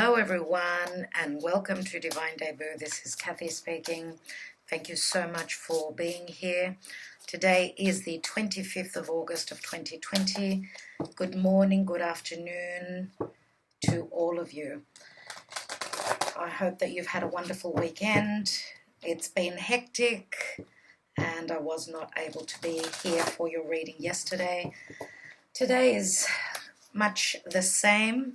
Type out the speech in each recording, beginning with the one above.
Hello everyone and welcome to Divine Debut. This is Kathy speaking. Thank you so much for being here. Today is the 25th of August of 2020. Good morning, good afternoon to all of you. I hope that you've had a wonderful weekend. It's been hectic and I was not able to be here for your reading yesterday. Today is much the same.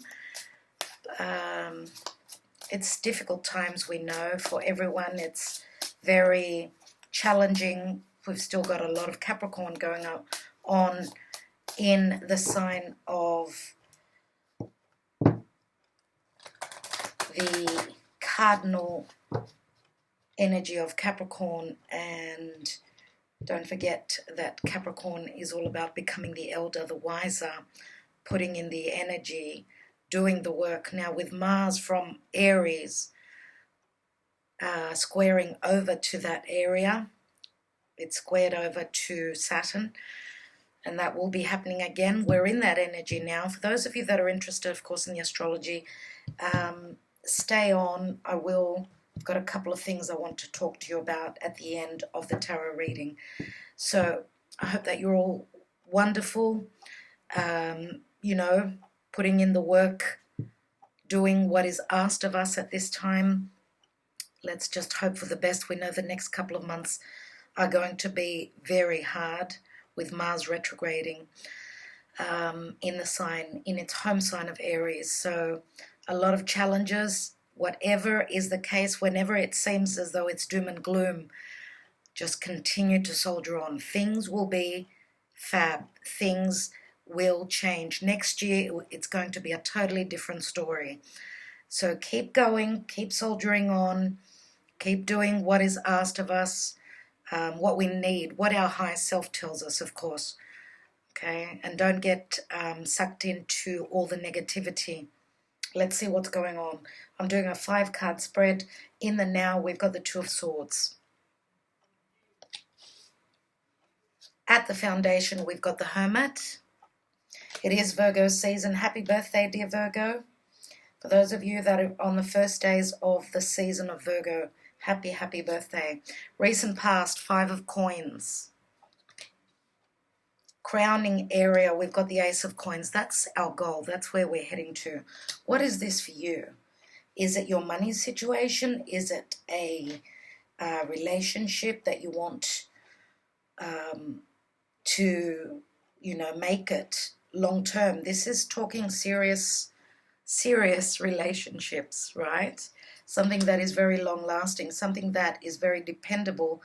It's difficult times, we know, for everyone. It's very challenging. We've still got a lot of Capricorn going on in the sign of the cardinal energy of Capricorn, and don't forget that Capricorn is all about becoming the elder, the wiser, putting in the energy, doing the work. Now with Mars from Aries squaring over to that area, it's squared over to Saturn, and that will be happening again. We're in that energy now. For those of you that are interested, of course, in the astrology, stay on. I've got a couple of things I want to talk to you about at the end of the tarot reading. So I hope that you're all wonderful, putting in the work, doing what is asked of us at this time. Let's just hope for the best. We know the next couple of months are going to be very hard with Mars retrograding in its home sign of Aries. So a lot of challenges. Whatever is the case, whenever it seems as though it's doom and gloom, just continue to soldier on. Things will be fab. Things will change. Next year, it's going to be a totally different story. So keep going, keep soldiering on, keep doing what is asked of us, what we need, what our higher self tells us, of course. Okay, and don't get sucked into all the negativity. Let's see what's going on. I'm doing a 5-card spread. In the now, we've got the Two of Swords. At the foundation, we've got the Hermit. It is Virgo season. Happy birthday, dear Virgo. For those of you that are on the first days of the season of Virgo, happy birthday. Recent past, 5 of Coins. Crowning area, we've got the Ace of Coins. That's our goal. That's where we're heading to. What is this for you? Is it your money situation? Is it a relationship that you want to, make it long term? This is talking serious relationships, right? Something that is very long lasting, something that is very dependable,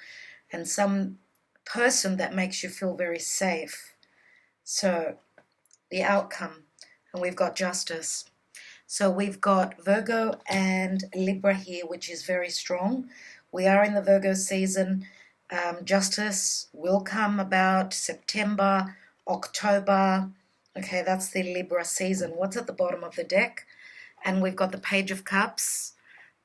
and some person that makes you feel very safe. So the outcome, and we've got Justice. So we've got Virgo and Libra here, which is very strong. We are in the Virgo season. Justice will come about September, October. Okay, that's the Libra season. What's at the bottom of the deck? And we've got the Page of Cups.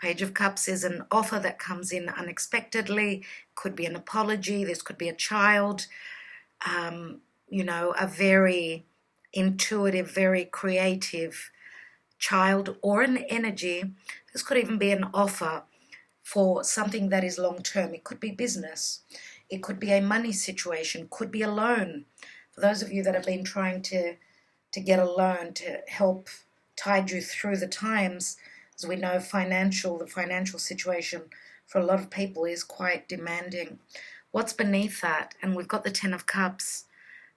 Page of Cups is an offer that comes in unexpectedly. Could be an apology. This could be a child. A very intuitive, very creative child or an energy. This could even be an offer for something that is long term. It could be business. It could be a money situation. Could be a loan. For those of you that have been trying to get a loan to help tide you through the times, as we know, the financial situation for a lot of people is quite demanding. What's beneath that? And we've got the 10 of Cups.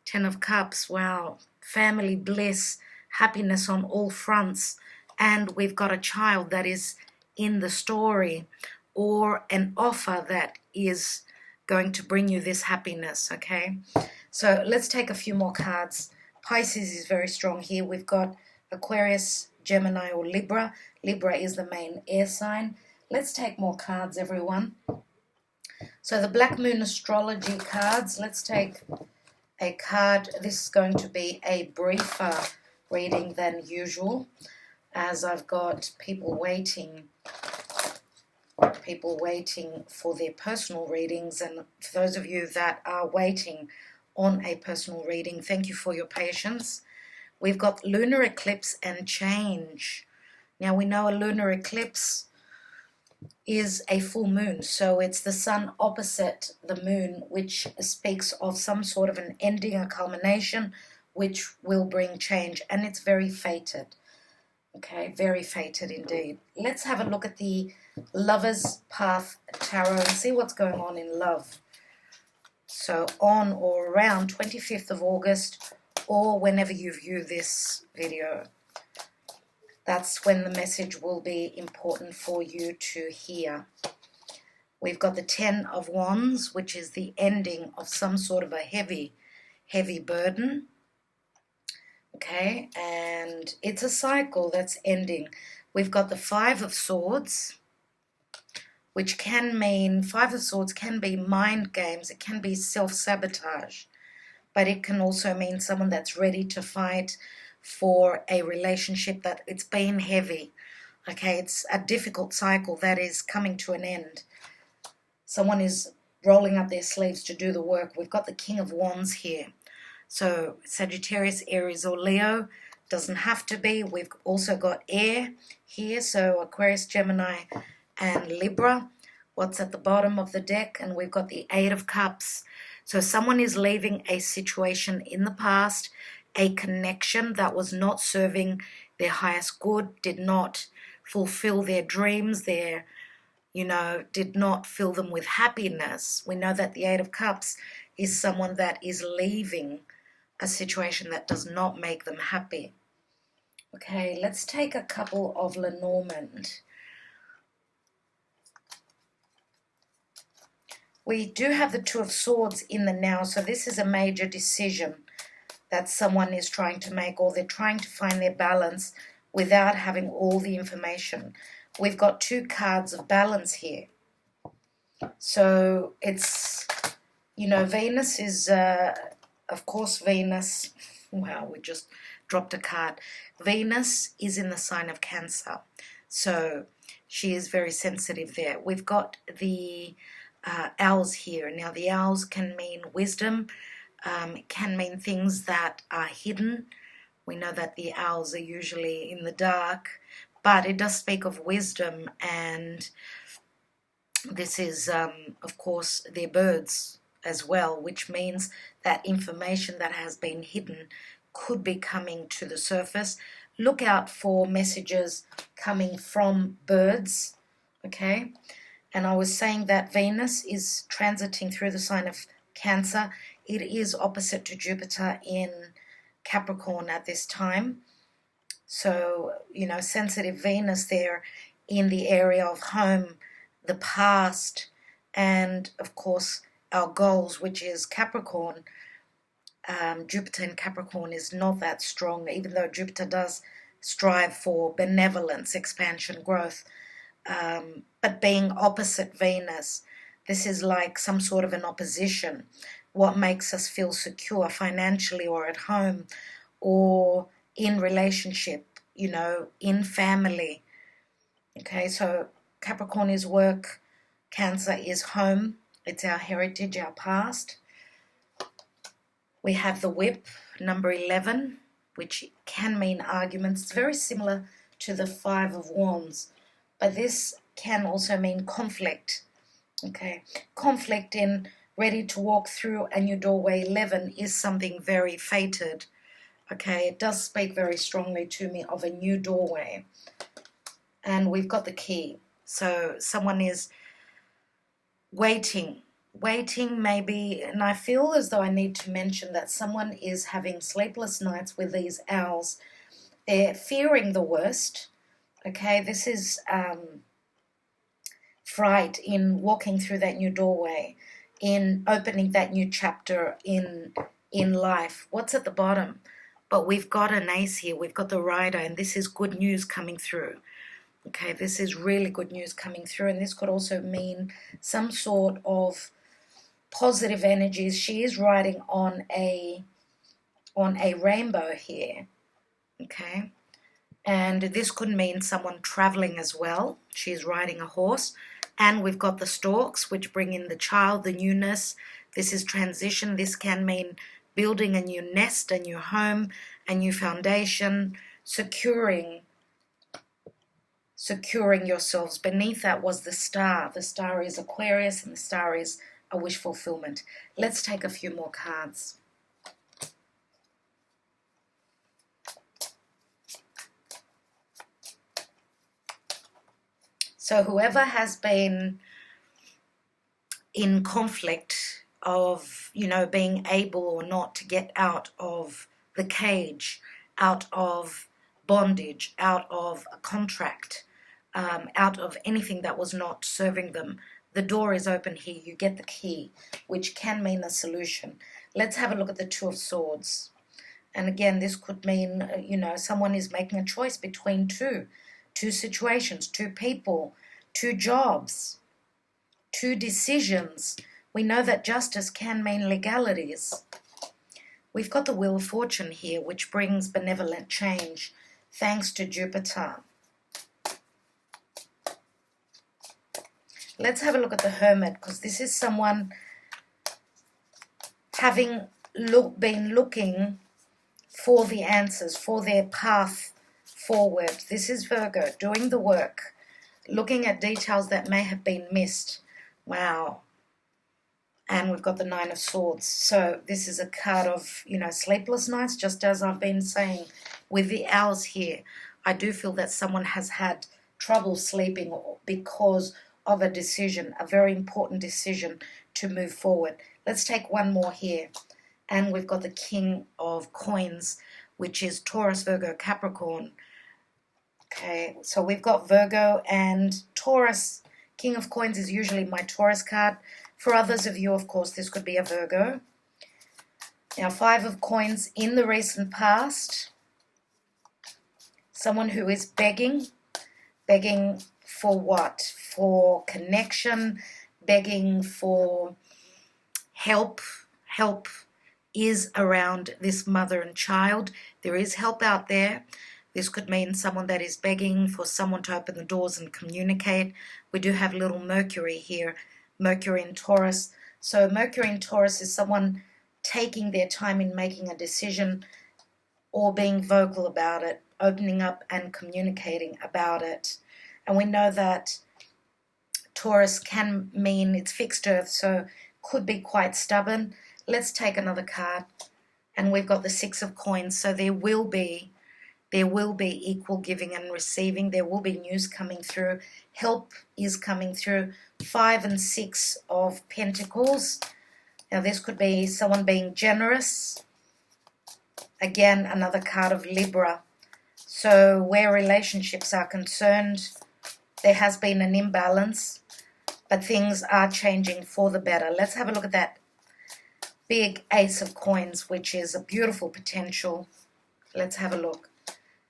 10 of Cups, wow. Family bliss, happiness on all fronts. And we've got a child that is in the story, or an offer that is going to bring you this happiness, okay? So let's take a few more cards. Pisces is very strong here. We've got Aquarius, Gemini, or Libra. Libra is the main air sign. Let's take more cards, everyone. So the Black Moon Astrology cards. Let's take a card. This is going to be a briefer reading than usual, as I've got people waiting for their personal readings. And for those of you that are waiting on a personal reading, thank you for your patience. We've got lunar eclipse and change. Now we know a lunar eclipse is a full moon, so it's the sun opposite the moon, which speaks of some sort of an ending, a culmination, which will bring change, and it's very fated. Okay, very fated indeed. Let's have a look at the Lover's Path Tarot and see what's going on in love. So on or around 25th of August, or whenever you view this video, that's when the message will be important for you to hear. We've got the 10 of Wands, which is the ending of some sort of a heavy burden. Okay, and it's a cycle that's ending. We've got the 5 of Swords, which can mean, 5 of Swords can be mind games, it can be self-sabotage, but it can also mean someone that's ready to fight for a relationship that it's been heavy. Okay, it's a difficult cycle that is coming to an end. Someone is rolling up their sleeves to do the work. We've got the King of Wands here. So Sagittarius, Aries, or Leo, doesn't have to be. We've also got air here, so Aquarius, Gemini, and Libra. What's at the bottom of the deck? And we've got the 8 of Cups. So someone is leaving a situation in the past, a connection that was not serving their highest good, did not fulfill their dreams, did not fill them with happiness. We know that the 8 of Cups is someone that is leaving a situation that does not make them happy. Okay, let's take a couple of Lenormand. We do have the 2 of Swords in the now, so this is a major decision that someone is trying to make, or they're trying to find their balance without having all the information. We've got 2 cards of balance here. So it's, Venus is, of course, Venus. Wow, we just dropped a card. Venus is in the sign of Cancer. So she is very sensitive there. We've got the owls here. Now, the owls can mean wisdom. It can mean things that are hidden. We know that the owls are usually in the dark, but it does speak of wisdom, and this is, of course, they're birds as well, which means that information that has been hidden could be coming to the surface. Look out for messages coming from birds, okay? And I was saying that Venus is transiting through the sign of Cancer. It is opposite to Jupiter in Capricorn at this time. So, sensitive Venus there in the area of home, the past, and, of course, our goals, which is Capricorn. Jupiter in Capricorn is not that strong, even though Jupiter does strive for benevolence, expansion, growth. But being opposite Venus, this is like some sort of an opposition. What makes us feel secure financially or at home or in relationship, in family. Okay, so Capricorn is work, Cancer is home. It's our heritage, our past. We have the whip, number 11, which can mean arguments. It's very similar to the 5 of Wands, but this can also mean conflict. Okay, conflict in ready to walk through a new doorway. 11 is something very fated. Okay, it does speak very strongly to me of a new doorway. And we've got the key. So someone is waiting maybe, and I feel as though I need to mention that someone is having sleepless nights with these owls. They're fearing the worst. Okay, this is fright in walking through that new doorway, in opening that new chapter in life. What's at the bottom? But we've got an ace here. We've got the rider, and this is good news coming through. Okay, this is really good news coming through, and this could also mean some sort of positive energies. She is riding on a rainbow here. Okay, and this could mean someone traveling as well. She's riding a horse, and we've got the storks, which bring in the child, the newness. This is transition. This can mean building a new nest, a new home, a new foundation, securing securing yourselves. Beneath that was the star. The star is Aquarius, and the star is a wish fulfillment. Let's take a few more cards. So whoever has been in conflict of, you know, being able or not to get out of the cage, out of bondage, out of a contract, out of anything that was not serving them, the door is open here. You get the key, which can mean a solution. Let's have a look at the Two of Swords. And again, this could mean, you know, someone is making a choice between two situations, two people, two jobs, two decisions. We know that justice can mean legalities. We've got the Wheel of Fortune here, which brings benevolent change, thanks to Jupiter. Let's have a look at the Hermit, because this is someone having been looking for the answers, for their path forward. This is Virgo doing the work, looking at details that may have been missed. Wow. And we've got the Nine of Swords. So this is a card of, you know, sleepless nights, just as I've been saying with the Owls here. I do feel that someone has had trouble sleeping because of a decision, a very important decision to move forward. Let's take one more here. And we've got the King of Coins, which is Taurus, Virgo, Capricorn. Okay, so we've got Virgo and Taurus. King of Coins is usually my Taurus card. For others of you, of course, this could be a Virgo. Now, Five of Coins in the recent past. Someone who is begging. Begging for what? For connection, begging for help. Help is around this mother and child. There is help out there. This could mean someone that is begging for someone to open the doors and communicate. We do have little Mercury here, Mercury in Taurus. So Mercury in Taurus is someone taking their time in making a decision or being vocal about it, opening up and communicating about it. And we know that Taurus can mean it's fixed earth, so could be quite stubborn. Let's take another card. And we've got the Six of Coins. So there will be equal giving and receiving. There will be news coming through. Help is coming through. 5 and 6 of Pentacles. Now this could be someone being generous. Again, another card of Libra. So where relationships are concerned, there has been an imbalance, but things are changing for the better. Let's have a look at that big Ace of Coins, which is a beautiful potential. Let's have a look.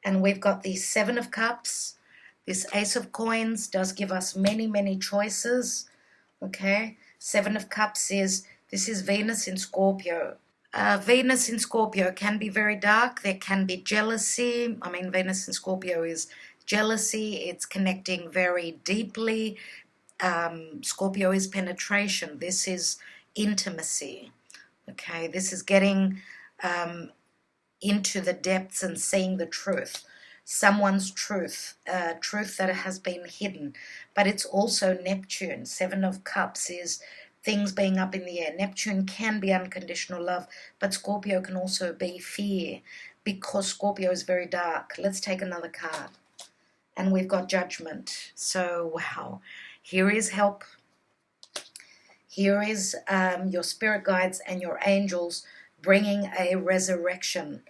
And we've got the Seven of Cups. This Ace of Coins does give us many, many choices. Okay, Seven of Cups this is Venus in Scorpio. Venus in Scorpio can be very dark. There can be jealousy. I mean, Venus in Scorpio is jealousy. It's connecting very deeply. Scorpio is penetration. This is intimacy. Okay, this is getting into the depths and seeing the truth. Someone's truth, truth that has been hidden. But it's also Neptune. Seven of Cups is things being up in the air. Neptune can be unconditional love, but Scorpio can also be fear because Scorpio is very dark. Let's take another card. And we've got Judgment. So, wow. Here is help. Here is your spirit guides and your angels bringing a resurrection.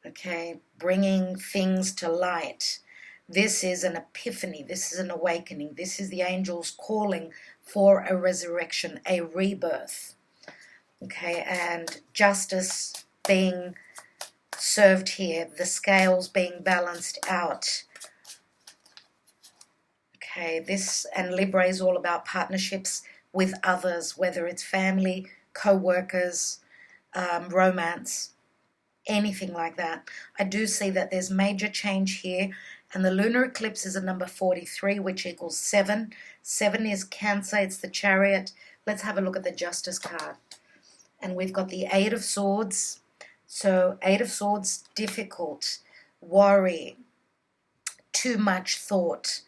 Okay, bringing things to light. This is an epiphany. This is an awakening. This is the angels calling for a resurrection, a rebirth. Okay, and justice being served here, the scales being balanced out. Okay, this and Libra is all about partnerships with others, whether it's family, co-workers, romance, anything like that. I do see that there's major change here, and the lunar eclipse is a number 43, which equals 7. 7 is Cancer, it's the Chariot. Let's have a look at the Justice card. And we've got the Eight of Swords. So, Eight of Swords, difficult, worry, too much thought.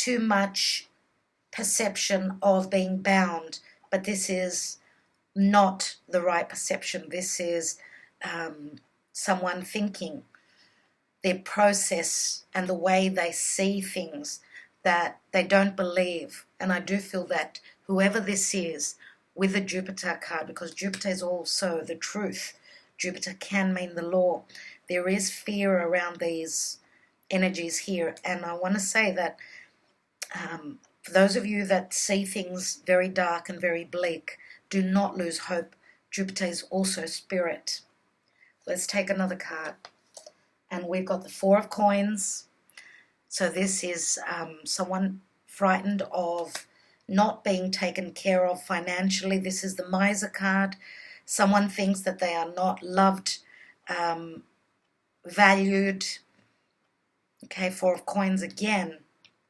too much perception of being bound, but this is not the right perception. This is someone thinking, their process and the way they see things that they don't believe. And I do feel that whoever this is with the Jupiter card, because Jupiter is also the truth, Jupiter can mean the law. There is fear around these energies here. And I want to say that for those of you that see things very dark and very bleak, do not lose hope. Jupiter is also spirit. Let's take another card. And we've got the Four of Coins. So this is someone frightened of not being taken care of financially. This is the Miser card. Someone thinks that they are not loved, valued. Okay, Four of Coins again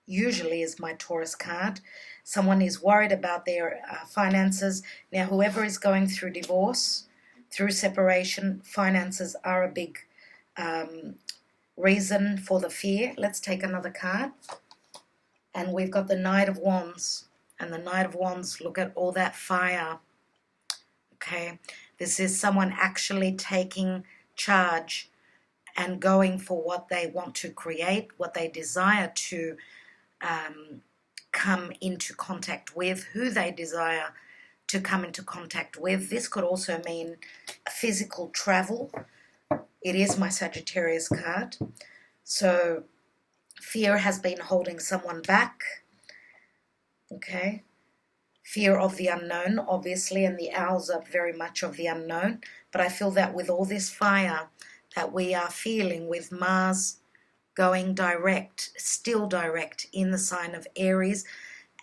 usually is my Taurus card. Someone is worried about their finances. Now, whoever is going through divorce, through separation, finances are a big reason for the fear. Let's take another card. And we've got the Knight of Wands. And the Knight of Wands, look at all that fire. Okay, this is someone actually taking charge and going for what they want to create, what they desire to come into contact with, who they desire to come into contact with. This could also mean physical travel. It is my Sagittarius card. So fear has been holding someone back. Okay. Fear of the unknown, obviously, and the owls are very much of the unknown. But I feel that with all this fire that we are feeling, with Mars going direct, still direct in the sign of Aries,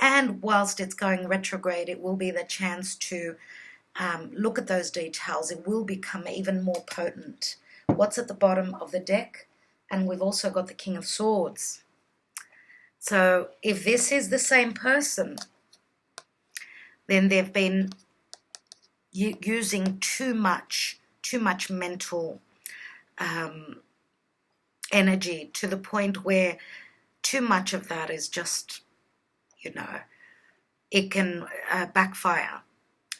and whilst it's going retrograde, it will be the chance to look at those details. It will become even more potent. What's at the bottom of the deck? And we've also got the King of Swords. So if this is the same person, then they've been using too much mental energy, to the point where too much of that is just, it can backfire.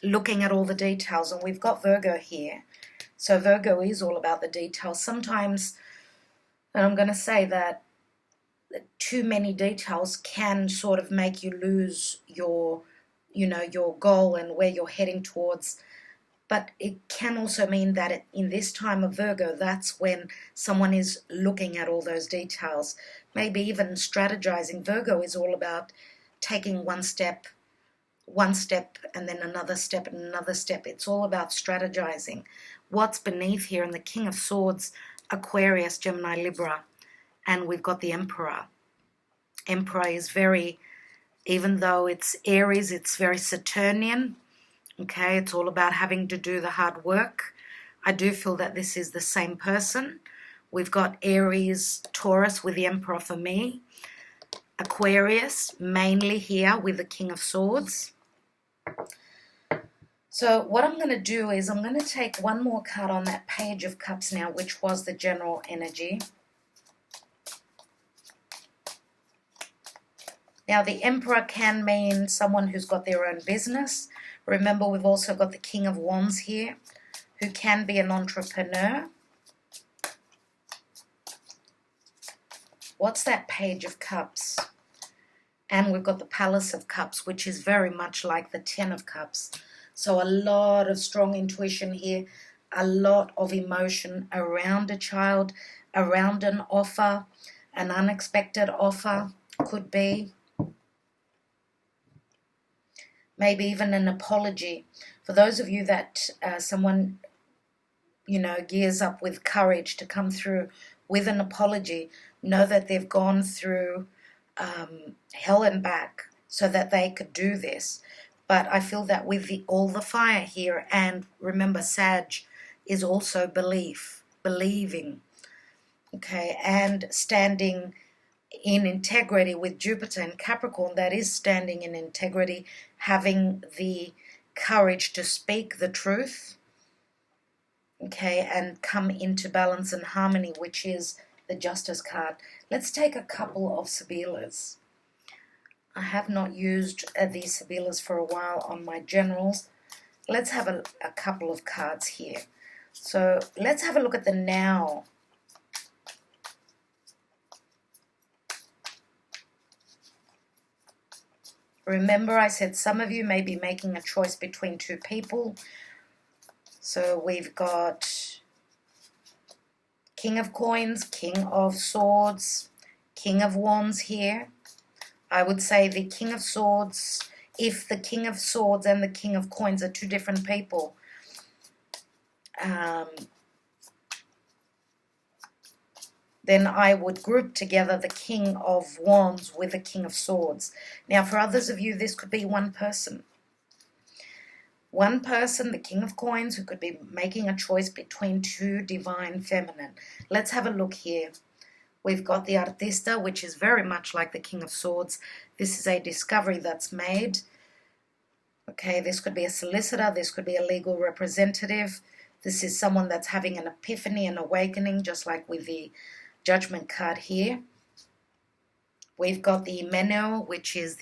Looking at all the details, and we've got Virgo here. So Virgo is all about the details. Sometimes, and I'm going to say that too many details can sort of make you lose your goal and where you're heading towards. But it can also mean that in this time of Virgo, that's when someone is looking at all those details, maybe even strategizing. Virgo is all about taking one step, and then another step and another step. It's all about strategizing. What's beneath here in the King of Swords, Aquarius, Gemini, Libra, and we've got the Emperor. Emperor is very, even though it's Aries, it's very Saturnian. Okay, it's all about having to do the hard work. I do feel that this is the same person. We've got Aries, Taurus with the Emperor for me. Aquarius, mainly here with the King of Swords. So what I'm going to do is I'm going to take one more card on that Page of Cups now, which was the general energy. Now, the Emperor can mean someone who's got their own business. Remember, we've also got the King of Wands here, who can be an entrepreneur. What's that Page of Cups? And we've got the Palace of Cups, which is very much like the Ten of Cups. So a lot of strong intuition here, a lot of emotion around a child, around an offer, an unexpected offer could be. Maybe even an apology. For those of you that someone, gears up with courage to come through with an apology, know that they've gone through hell and back so that they could do this. But I feel that with all the fire here, and remember, Sag is also believing, okay, and standing in integrity with Jupiter and Capricorn, that is standing in integrity, having the courage to speak the truth, okay, and come into balance and harmony, which is the Justice card. Let's take a couple of Sibillas. I have not used these Sibillas for a while on my generals. Let's have a couple of cards here. So let's have a look at the now. Remember, I said some of you may be making a choice between two people. So we've got King of Coins, King of Swords, King of Wands here. I would say the King of Swords, if the King of Swords and the King of Coins are two different people, then I would group together the King of Wands with the King of Swords. Now, for others of you, this could be one person. One person, the King of Coins, who could be making a choice between two divine feminine. Let's have a look here. We've got the Artista, which is very much like the King of Swords. This is a discovery that's made. Okay, this could be a solicitor. This could be a legal representative. This is someone that's having an epiphany, an awakening, just like with the Judgment card here. We've got the Menel, which is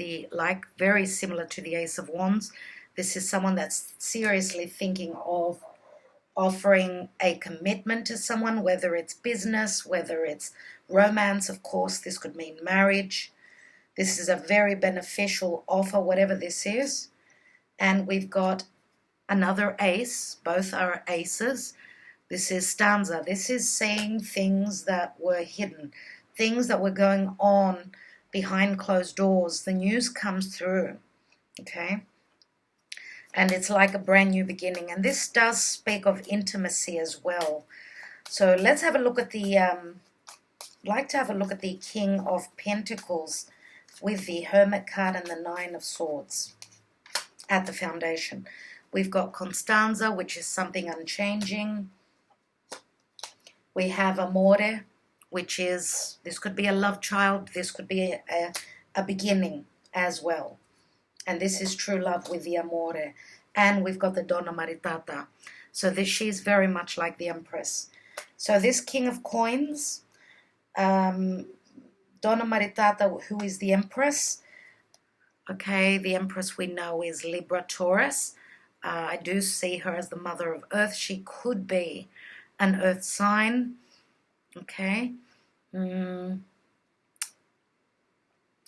very similar to the Ace of Wands. This is someone that's seriously thinking of offering a commitment to someone, whether it's business, whether it's romance, of course. This could mean marriage. This is a very beneficial offer, whatever this is. And we've got another ace. Both are aces. This is stanza. This is saying things that were hidden, things that were going on behind closed doors. The news comes through, okay? And it's like a brand new beginning. And this does speak of intimacy as well. So let's have a look at the, I'd like to have a look at the King of Pentacles with the Hermit card and the Nine of Swords at the foundation. We've got Constanza, which is something unchanging. We have Amore, which is, this could be a love child. This could be a beginning as well. And this is true love with the Amore. And we've got the Donna Maritata. So she's very much like the Empress. So this King of Coins, Donna Maritata, who is the Empress. Okay, the Empress we know is Libra Taurus. I do see her as the Mother of Earth. She could be an Earth sign. Okay.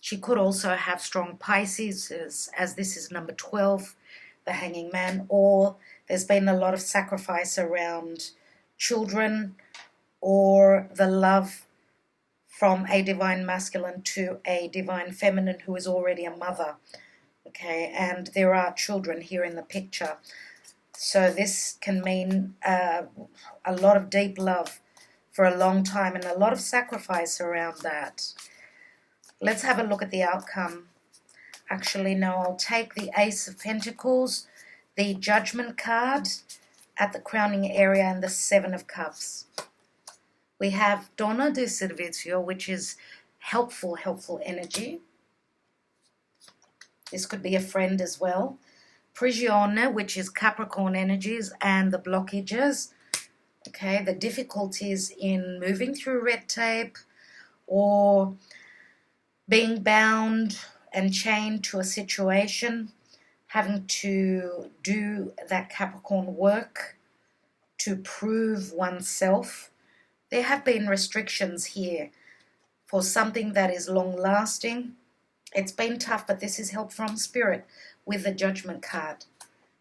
She could also have strong Pisces, as this is number 12, the Hanging Man, or there's been a lot of sacrifice around children or the love from a divine masculine to a divine feminine who is already a mother. Okay, and there are children here in the picture. So this can mean a lot of deep love for a long time and a lot of sacrifice around that. Let's have a look at the outcome. Actually, no, I'll take the Ace of Pentacles, the Judgment card at the crowning area, and the Seven of Cups. We have Donna de Servizio, which is helpful energy. This could be a friend as well. Prigione, which is Capricorn energies and the blockages. Okay, the difficulties in moving through red tape or being bound and chained to a situation, having to do that Capricorn work to prove oneself. There have been restrictions here for something that is long-lasting. It's been tough, but this is help from Spirit with the Judgment card.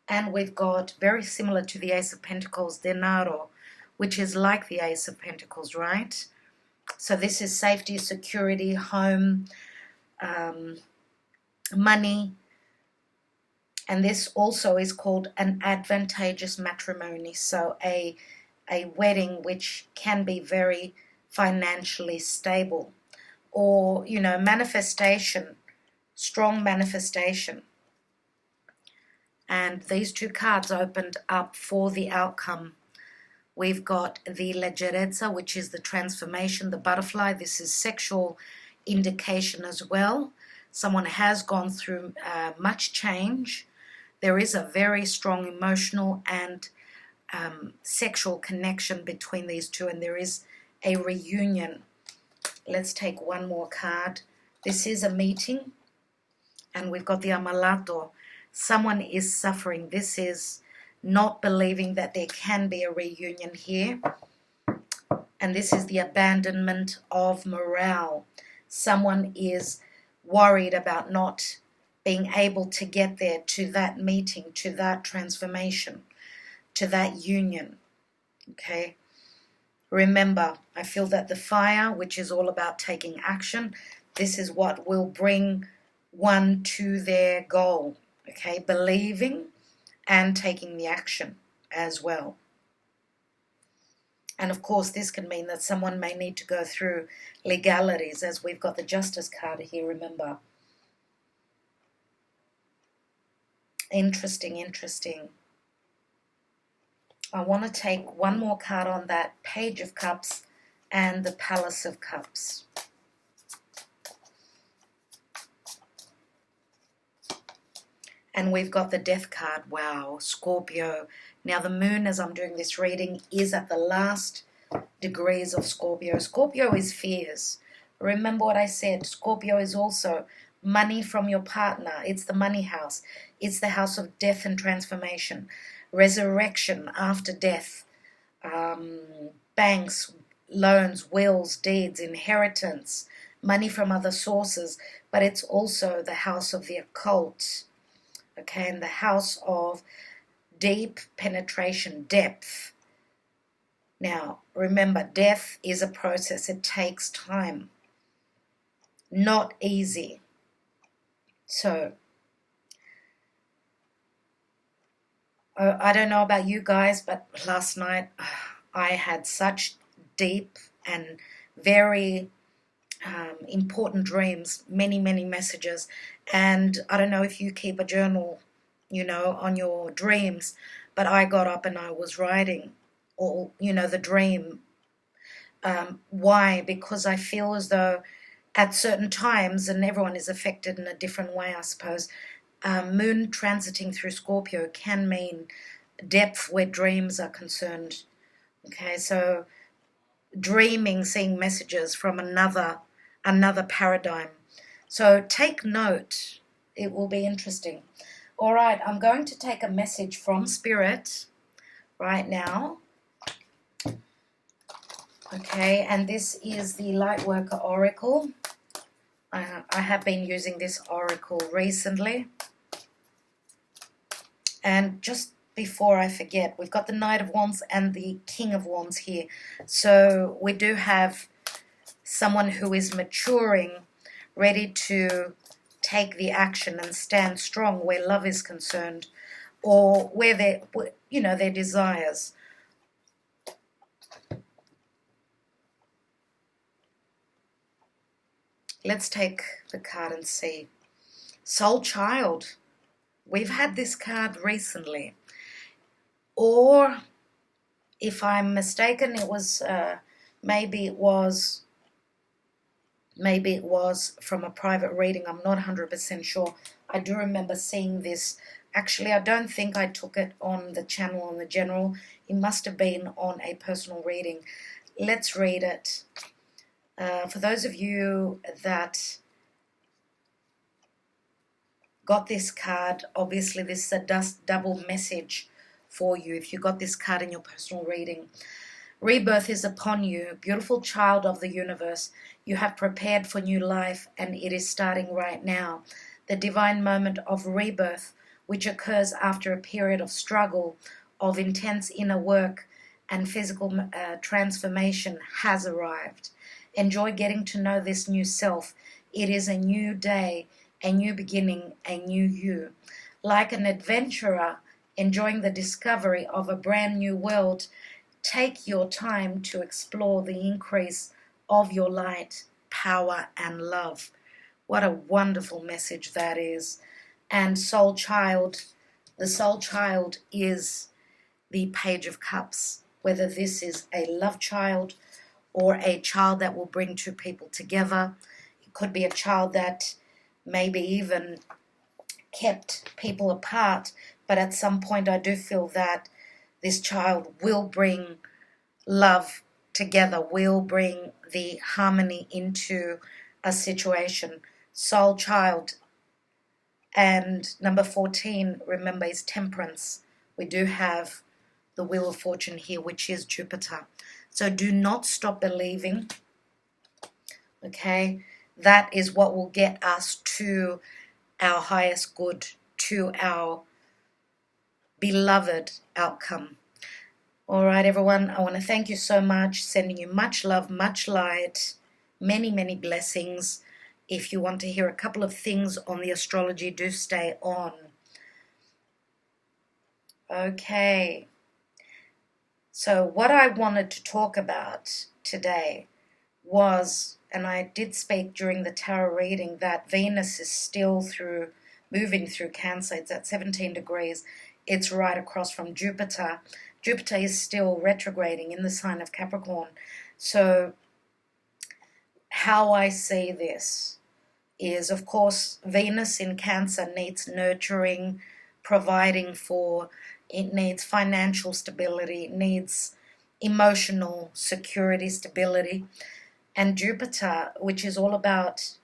And we've got, very similar to the Ace of Pentacles, Denaro, which is like the Ace of Pentacles, right? So this is safety, security, home, money. And this also is called an advantageous matrimony. So a wedding which can be very financially stable. Or, you know, manifestation, strong manifestation. And these two cards opened up for the outcome. We've got the Leggerezza, which is the transformation, the butterfly. This is sexual indication as well. Someone has gone through much change. There is a very strong emotional and sexual connection between these two, and there is a reunion. Let's take one more card. This is a meeting. And we've got the Amalato. Someone is suffering. This is not believing that there can be a reunion here. And this is the abandonment of morale. Someone is worried about not being able to get there, to that meeting, to that transformation, to that union. Okay? Remember, I feel that the fire, which is all about taking action, this is what will bring one to their goal. Okay? Believing and taking the action as well. And of course, this can mean that someone may need to go through legalities, as we've got the Justice card here, remember. Interesting, interesting. I want to take one more card on that Page of Cups and the Palace of Cups. And we've got the Death card. Wow, Scorpio. Now the moon, as I'm doing this reading, is at the last degrees of Scorpio. Scorpio is fears. Remember what I said. Scorpio is also money from your partner. It's the money house. It's the house of death and transformation. Resurrection after death. Banks, loans, wills, deeds, inheritance, money from other sources. But it's also the house of the occult. Okay, and the house of deep penetration, depth. Now, remember, death is a process. It takes time. Not easy. So, I don't know about you guys, but last night I had such deep and very important dreams, many, many messages. And I don't know if you keep a journal, you know, on your dreams, but I got up and I was writing all, you know, the dream. Why? Because I feel as though at certain times, and everyone is affected in a different way, I suppose, moon transiting through Scorpio can mean depth where dreams are concerned. Okay, so dreaming, seeing messages from another paradigm. So take note. It will be interesting. All right, I'm going to take a message from Spirit right now. Okay, and this is the Lightworker Oracle. I have been using this oracle recently. And just before I forget, we've got the Knight of Wands and the King of Wands here. So we do have someone who is maturing, ready to take the action and stand strong where love is concerned, or where their desires. Let's take the card and see. Soul Child. We've had this card recently. Or, if I'm mistaken, it was maybe it was from a private reading. I'm not 100% sure. I do remember seeing this. Actually, I don't think I took it on the channel on the general. It must have been on a personal reading. Let's read it. For those of you that got this card, obviously this is a double message for you if you got this card in your personal reading. Rebirth is upon you, beautiful child of the universe. You have prepared for new life, and it is starting right now. The divine moment of rebirth, which occurs after a period of struggle, of intense inner work and physical transformation, has arrived. Enjoy getting to know this new self. It is a new day, a new beginning, a new you. Like an adventurer enjoying the discovery of a brand new world, take your time to explore the increase of your light, power, and love. What a wonderful message that is. And Soul Child, the Soul Child is the Page of Cups. Whether this is a love child or a child that will bring two people together. It could be a child that maybe even kept people apart, but at some point I do feel that this child will bring love together, will bring the harmony into a situation. Soul Child, And number 14, remember, is temperance. We do have the Wheel of Fortune here, which is Jupiter. So do not stop believing, okay? That is what will get us to our highest good, to our beloved outcome. All right, everyone, I want to thank you so much, sending you much love, much light, many, many blessings. If you want to hear a couple of things on the astrology, do stay on. Okay. So what I wanted to talk about today was, and I did speak during the tarot reading, that Venus is still moving through Cancer. It's at 17 degrees. It's right across from Jupiter. Jupiter is still retrograding in the sign of Capricorn. So how I see this is, of course, Venus in Cancer needs nurturing, providing for. It needs financial stability, it needs emotional security, stability. And Jupiter, which is all about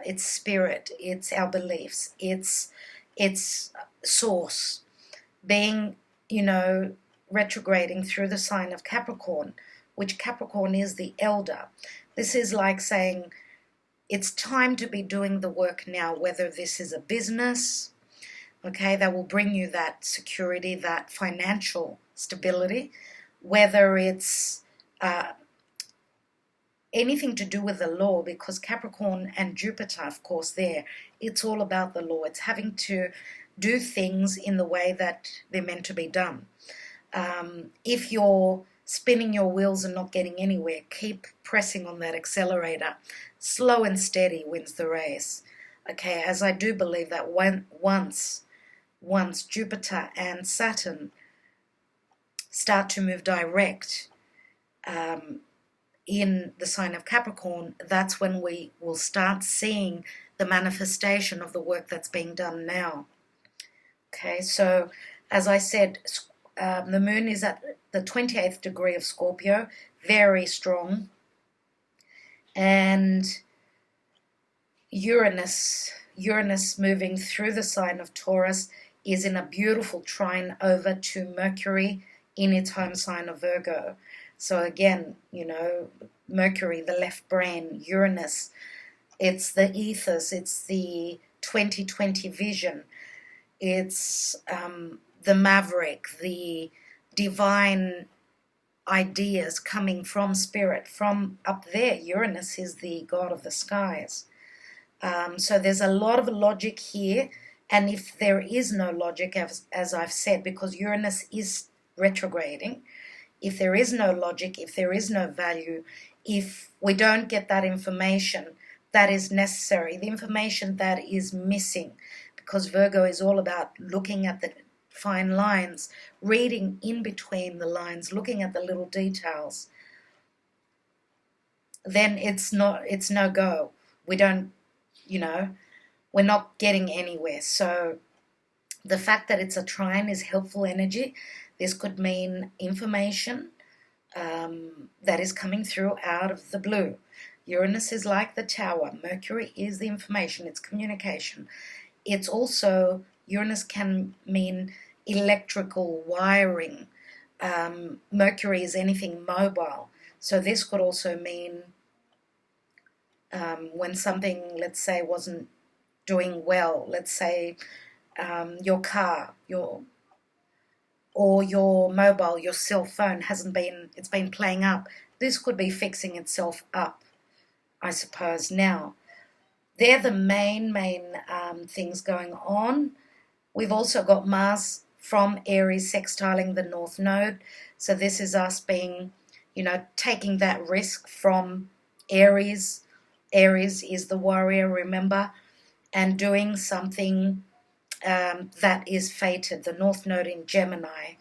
its spirit, it's our beliefs, it's source, being, retrograding through the sign of Capricorn, which Capricorn is the elder. This is like saying it's time to be doing the work now, whether this is a business, okay, that will bring you that security, that financial stability, whether it's anything to do with the law, because Capricorn and Jupiter, of course, it's all about the law. It's having to do things in the way that they're meant to be done. If you're spinning your wheels and not getting anywhere, keep pressing on that accelerator. Slow and steady wins the race. Okay, as I do believe that once Jupiter and Saturn start to move direct in the sign of Capricorn, that's when we will start seeing the manifestation of the work that's being done now. Okay, so as I said, the moon is at the 28th degree of Scorpio, very strong, and Uranus moving through the sign of Taurus is in a beautiful trine over to Mercury in its home sign of Virgo. So again, Mercury, the left brain, Uranus, it's the ethos, it's the 2020 vision, it's the maverick, the divine ideas coming from spirit, from up there. Uranus is the god of the skies. So there's a lot of logic here, and if there is no logic, as I've said, because Uranus is retrograding, if there is no logic, if there is no value, if we don't get that information that is necessary, the information that is missing, because Virgo is all about looking at the fine lines, reading in between the lines, looking at the little details, then it's no go. We don't, we're not getting anywhere. So the fact that it's a trine is helpful energy. This could mean information that is coming through out of the blue. Uranus is like the tower. Mercury is the information. It's communication. It's also, Uranus can mean electrical wiring. Mercury is anything mobile. So this could also mean when something, let's say, wasn't doing well. Let's say your car, your mobile, your cell phone it's been playing up. This could be fixing itself up, I suppose. Now, they're the main things going on. We've also got Mars from Aries sextiling the North Node. So this is us being, taking that risk from Aries. Aries is the warrior, remember, and doing something that is fated. The North Node in Gemini.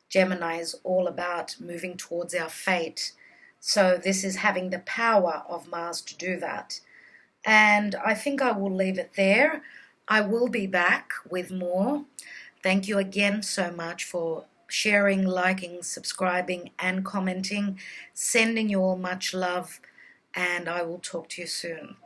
Gemini is all about moving towards our fate. So this is having the power of Mars to do that. And I think I will leave it there. I will be back with more. Thank you again so much for sharing, liking, subscribing, and commenting. Sending you all much love, and I will talk to you soon.